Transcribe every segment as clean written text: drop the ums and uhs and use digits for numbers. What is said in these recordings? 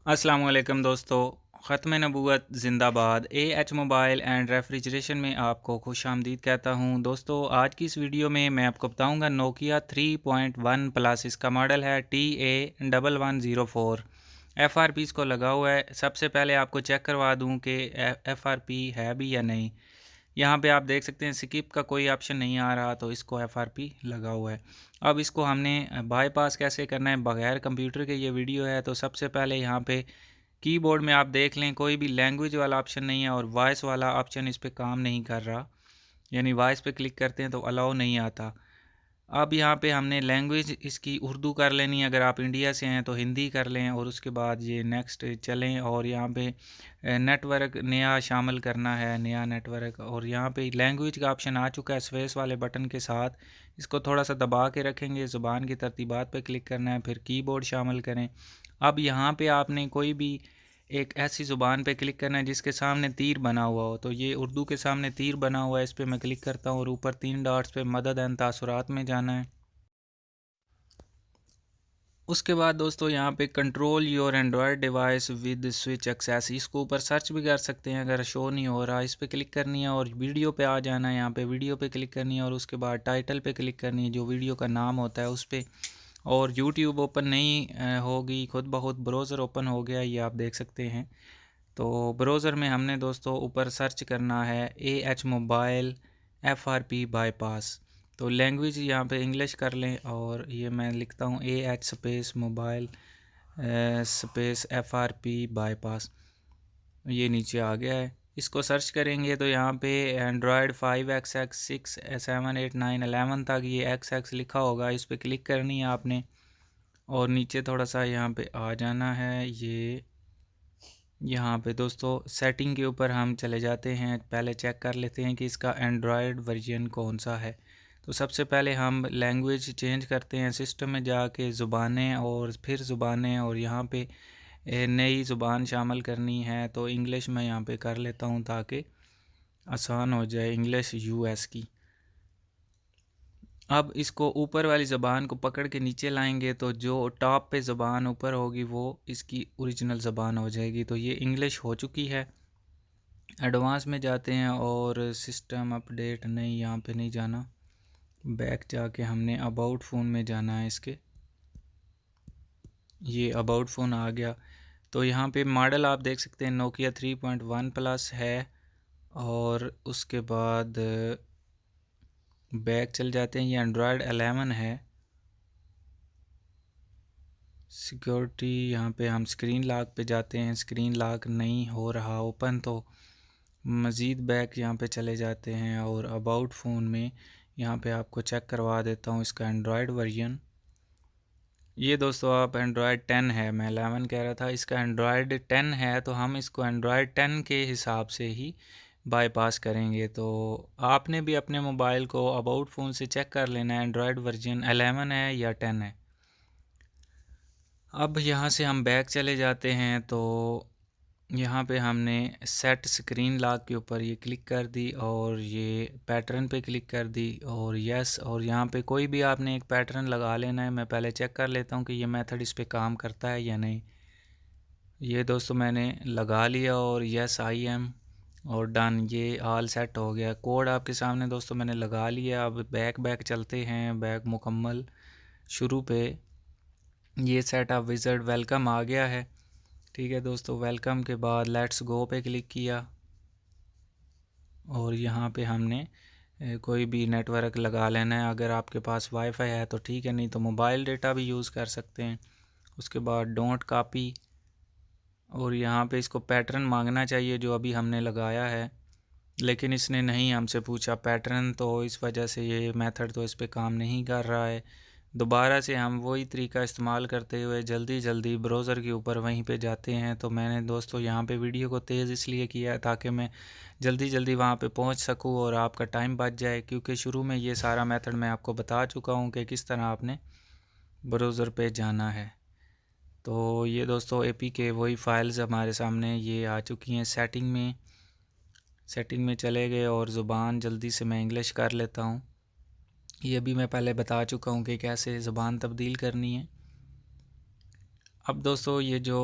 अस्सलाम वालेकुम दोस्तों। ख़त्म नबूवत ज़िंदाबाद। एएच मोबाइल एंड रेफ्रिजरेशन में आपको खुशामदीद कहता हूँ। दोस्तों, आज की इस वीडियो में मैं आपको बताऊँगा नोकिया 3.1 प्लस, इसका मॉडल है TA1104। एफआरपी इसको लगा हुआ है। सबसे पहले आपको चेक करवा दूँ कि एफआरपी है भी या नहीं। यहाँ पे आप देख सकते हैं स्किप का कोई ऑप्शन नहीं आ रहा, तो इसको एफआरपी लगा हुआ है। अब इसको हमने बाईपास कैसे करना है बगैर कंप्यूटर के, ये वीडियो है। तो सबसे पहले यहाँ पे कीबोर्ड में आप देख लें कोई भी लैंग्वेज वाला ऑप्शन नहीं है और वॉइस वाला ऑप्शन इस पर काम नहीं कर रहा, यानी वॉइस पे क्लिक करते हैं तो अलाउ नहीं आता। अब यहाँ पे हमने लैंग्वेज इसकी उर्दू कर लेनी है, अगर आप इंडिया से हैं तो हिंदी कर लें और उसके बाद ये नेक्स्ट चलें। और यहाँ पे नेटवर्क नया शामिल करना है, नया नेटवर्क, और यहाँ पे लैंग्वेज का ऑप्शन आ चुका है स्पेस वाले बटन के साथ। इसको थोड़ा सा दबा के रखेंगे, ज़ुबान की तरतीबात पे क्लिक करना है, फिर कीबोर्ड शामिल करें। अब यहाँ पे आपने कोई भी एक ऐसी ज़ुबान पे क्लिक करना है जिसके सामने तीर बना हुआ हो। तो ये उर्दू के सामने तीर बना हुआ है, इस पर मैं क्लिक करता हूँ और ऊपर 3 डॉट्स पे मदद एंड तासुरात में जाना है। उसके बाद दोस्तों यहाँ पे control your Android device with switch access, इसको ऊपर सर्च भी कर सकते हैं अगर शो नहीं हो रहा। इस पर क्लिक करनी है और वीडियो पे आ जाना है। यहाँ पे वीडियो पे क्लिक करनी है और उसके बाद टाइटल पे क्लिक करनी है, जो वीडियो का नाम होता है उस पर। और यूट्यूब ओपन नहीं होगी, खुद ब खुद ब्राउज़र ओपन हो गया, ये आप देख सकते हैं। तो ब्राउज़र में हमने दोस्तों ऊपर सर्च करना है एएच मोबाइल एफआरपी बाईपास। तो लैंग्वेज यहाँ पे इंग्लिश कर लें और ये मैं लिखता हूँ AH space mobile space FRP bypass. ये नीचे आ गया है। इसको सर्च करेंगे तो यहाँ पे एंड्रॉयड 5XX 6 7 8 9 11 तक ये XX लिखा होगा, इस पर क्लिक करनी है आपने और नीचे थोड़ा सा यहाँ पे आ जाना है। ये यहाँ पे दोस्तों सेटिंग के ऊपर हम चले जाते हैं, पहले चेक कर लेते हैं कि इसका एंड्रॉयड वर्जन कौन सा है। तो सबसे पहले हम लैंग्वेज चेंज करते हैं, सिस्टम में जाके ज़ुबानें और फिर ज़ुबानें, और यहाँ पे नई ज़ुबान शामिल करनी है। तो इंग्लिश में यहाँ पे कर लेता हूँ ताकि आसान हो जाए, इंग्लिश यूएस की। अब इसको ऊपर वाली ज़बान को पकड़ के नीचे लाएंगे तो जो टॉप पे ज़बान ऊपर होगी वो इसकी ओरिजिनल ज़बान हो जाएगी। तो ये इंग्लिश हो चुकी है। एडवांस में जाते हैं और सिस्टम अपडेट नहीं, यहाँ पे नहीं जाना, बैक जाके हमने अबाउट फ़ोन में जाना है इसके। ये अबाउट फ़ोन आ गया। तो यहाँ पे मॉडल आप देख सकते हैं नोकिया 3.1 प्लस है। और उसके बाद बैक चल जाते हैं, ये एंड्रॉयड 11 है। सिक्योरिटी यहाँ पे हम स्क्रीन लॉक पे जाते हैं, स्क्रीन लॉक नहीं हो रहा ओपन, तो मज़ीद बैक यहाँ पे चले जाते हैं और अबाउट फ़ोन में यहाँ पे आपको चेक करवा देता हूँ इसका एंड्रॉयड वर्जन। ये दोस्तों आप एंड्रॉयड 10 है, मैं 11 कह रहा था, इसका एंड्रॉयड 10 है। तो हम इसको एंड्रॉयड 10 के हिसाब से ही बाईपास करेंगे। तो आपने भी अपने मोबाइल को अबाउट फ़ोन से चेक कर लेना है एंड्रॉयड वर्जन 11 है या 10 है। अब यहाँ से हम बैक चले जाते हैं तो यहाँ पे हमने सेट स्क्रीन लॉक के ऊपर ये क्लिक कर दी और ये पैटर्न पे क्लिक कर दी और यस, और यहाँ पे कोई भी आपने एक पैटर्न लगा लेना है। मैं पहले चेक कर लेता हूँ कि ये मेथड इस पे काम करता है या नहीं। ये दोस्तों मैंने लगा लिया और यस आई एम और डन, ये ऑल सेट हो गया। कोड आपके सामने दोस्तों मैंने लगा लिया। अब बैक चलते हैं, बैक मुकम्मल शुरू पे। ये सेटअप विज़ार्ड वेलकम आ गया है। ठीक है दोस्तों, वेलकम के बाद लेट्स गो पे क्लिक किया और यहाँ पे हमने कोई भी नेटवर्क लगा लेना है। अगर आपके पास वाईफाई है तो ठीक है, नहीं तो मोबाइल डेटा भी यूज़ कर सकते हैं। उसके बाद डोंट कॉपी, और यहाँ पे इसको पैटर्न मांगना चाहिए जो अभी हमने लगाया है, लेकिन इसने नहीं हमसे पूछा पैटर्न, तो इस वजह से ये मेथड तो इस पर काम नहीं कर रहा है। दोबारा से हम वही तरीका इस्तेमाल करते हुए जल्दी जल्दी ब्राउज़र के ऊपर वहीं पे जाते हैं। तो मैंने दोस्तों यहाँ पे वीडियो को तेज़ इसलिए किया है ताकि मैं जल्दी जल्दी वहाँ पे पहुँच सकूँ और आपका टाइम बच जाए, क्योंकि शुरू में ये सारा मेथड मैं आपको बता चुका हूँ कि किस तरह आपने ब्राउज़र पे जाना है। तो ये दोस्तों APK वही फाइल्स हमारे सामने ये आ चुकी हैं। सेटिंग में चले गए और ज़ुबान जल्दी से मैं इंग्लिश कर लेता हूँ। ये भी मैं पहले बता चुका हूँ कि कैसे ज़ुबान तब्दील करनी है। अब दोस्तों ये जो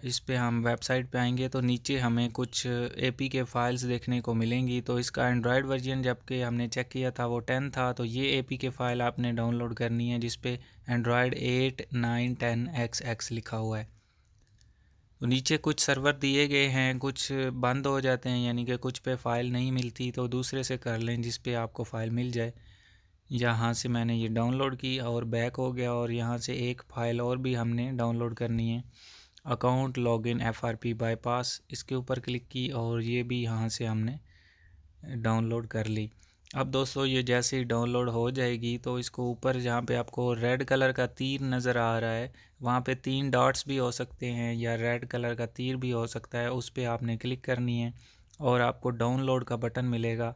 इस पे हम वेबसाइट पे आएंगे तो नीचे हमें कुछ एपी के फाइल्स देखने को मिलेंगी। तो इसका एंड्रॉयड वर्जन जबकि हमने चेक किया था वो 10 था, तो ये एपी के फ़ाइल आपने डाउनलोड करनी है जिस पे एंड्रॉयड 8, 9, 10 XX लिखा हुआ है। तो नीचे कुछ सर्वर दिए गए हैं, कुछ बंद हो जाते हैं, यानी कि कुछ पे फ़ाइल नहीं मिलती, तो दूसरे से कर लें जिस पे आपको फ़ाइल मिल जाए। यहाँ से मैंने ये डाउनलोड की और बैक हो गया, और यहाँ से एक फ़ाइल और भी हमने डाउनलोड करनी है, अकाउंट लॉगिन FRP बाईपास, इसके ऊपर क्लिक की और ये भी यहाँ से हमने डाउनलोड कर ली। अब दोस्तों ये जैसे ही डाउनलोड हो जाएगी तो इसको ऊपर जहाँ पे आपको रेड कलर का तीर नज़र आ रहा है, वहाँ पे 3 डॉट्स भी हो सकते हैं या रेड कलर का तीर भी हो सकता है, उस पर आपने क्लिक करनी है और आपको डाउनलोड का बटन मिलेगा।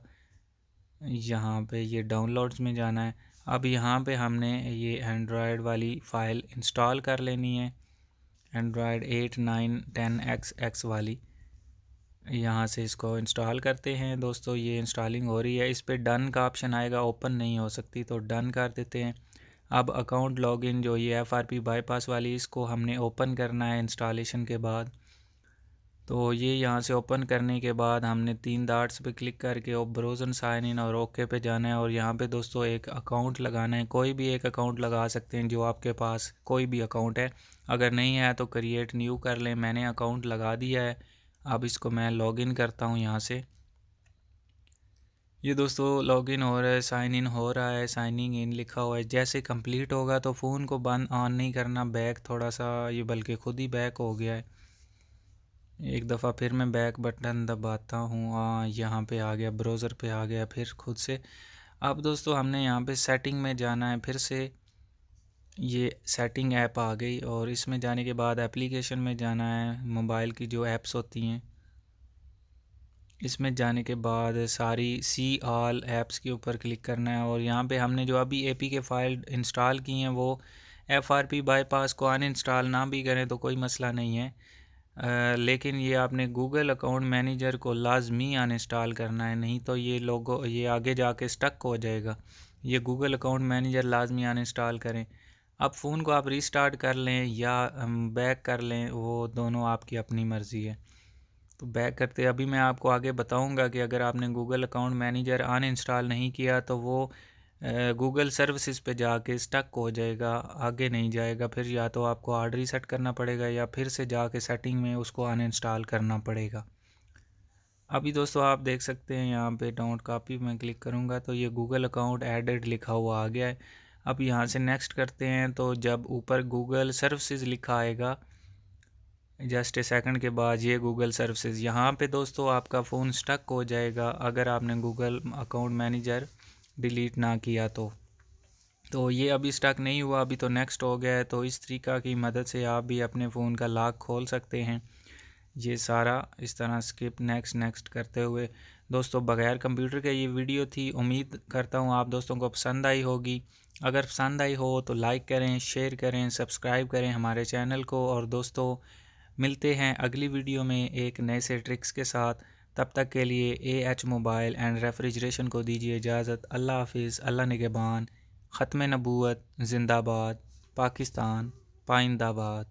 यहाँ पे ये डाउनलोड्स में जाना है। अब यहाँ पे हमने ये एंड्रॉयड वाली फ़ाइल इंस्टॉल कर लेनी है, एंड्रॉयड 8, 9, 10 XX वाली। यहाँ से इसको इंस्टॉल करते हैं दोस्तों। ये इंस्टॉलिंग हो रही है, इस पर डन का ऑप्शन आएगा, ओपन नहीं हो सकती तो डन कर देते हैं। अब अकाउंट लॉगिन जो ये FRP बाईपास वाली, इसको हमने ओपन करना है इंस्टॉलेशन के बाद। तो ये यहाँ से ओपन करने के बाद हमने 3 डॉट्स पे क्लिक करके और ब्राउज़र साइन इन और ओके पे जाना है। और यहाँ पे दोस्तों एक अकाउंट लगाना है, कोई भी एक अकाउंट लगा सकते हैं जो आपके पास कोई भी अकाउंट है, अगर नहीं है तो क्रिएट न्यू कर लें। मैंने अकाउंट लगा दिया है, अब इसको मैं लॉगिन करता हूँ यहाँ से। ये दोस्तों लॉगिन हो रहा है, साइन इन हो रहा है, साइनिंग इन लिखा हुआ है। जैसे कंप्लीट होगा तो फ़ोन को बंद ऑन नहीं करना, बैक थोड़ा सा ये बल्कि खुद ही बैक हो गया है। एक दफ़ा फिर मैं बैक बटन दबाता हूँ, हाँ यहाँ पे आ गया, ब्राउज़र पे आ गया फिर खुद से। अब दोस्तों हमने यहाँ पे सेटिंग में जाना है, फिर से ये सेटिंग ऐप आ गई और इसमें जाने के बाद एप्लीकेशन में जाना है, मोबाइल की जो ऐप्स होती हैं इसमें जाने के बाद सारी सी ऑल ऐप्स के ऊपर क्लिक करना है। और यहाँ पे हमने जो अभी एपी के फ़ाइल इंस्टॉल की हैं वो FRP बाईपास को अनइंस्टॉल ना भी करें तो कोई मसला नहीं है, लेकिन ये आपने गूगल अकाउंट मैनेजर को लाजमी अनइंस्टॉल करना है, नहीं तो ये लोगों ये आगे जाके स्टक हो जाएगा। ये गूगल अकाउंट मैनेजर लाजमी अनइंस्टॉल करें। अब फ़ोन को आप रीस्टार्ट कर लें या बैक कर लें, वो दोनों आपकी अपनी मर्ज़ी है। तो बैक करते अभी मैं आपको आगे बताऊंगा कि अगर आपने गूगल अकाउंट मैनेजर अनइंस्टॉल नहीं किया तो वो गूगल सर्विसेज पे जाके स्टक हो जाएगा, आगे नहीं जाएगा। फिर या तो आपको हार्ड रीसेट करना पड़ेगा या फिर से जाके सेटिंग में उसको अनइंस्टॉल करना पड़ेगा। अभी दोस्तों आप देख सकते हैं यहाँ पे डाउनलोड कॉपी में क्लिक करूँगा तो ये गूगल अकाउंट एडेड लिखा हुआ आ गया है। अब यहाँ से नेक्स्ट करते हैं, तो जब ऊपर गूगल सर्विसेज लिखा आएगा जस्ट ए सेकंड के बाद ये गूगल सर्विसेज, यहाँ पे दोस्तों आपका फ़ोन स्टक हो जाएगा अगर आपने गूगल अकाउंट मैनेजर डिलीट ना किया तो ये अभी स्टक नहीं हुआ, अभी तो नेक्स्ट हो गया है। तो इस तरीका की मदद से आप भी अपने फ़ोन का लॉक खोल सकते हैं। ये सारा इस तरह स्किप नेक्स्ट नेक्स्ट करते हुए दोस्तों बगैर कंप्यूटर के ये वीडियो थी। उम्मीद करता हूँ आप दोस्तों को पसंद आई होगी। अगर पसंद आई हो तो लाइक करें, शेयर करें, सब्सक्राइब करें हमारे चैनल को। और दोस्तों मिलते हैं अगली वीडियो में एक नए से ट्रिक्स के साथ। तब तक के लिए AH मोबाइल एंड रेफ्रिजरेशन को दीजिए इजाज़त। अल्लाह हाफिज़, अल्लाह निगहबान। ख़त्म नबूवत जिंदाबाद, पाकिस्तान पाइंदाबाद।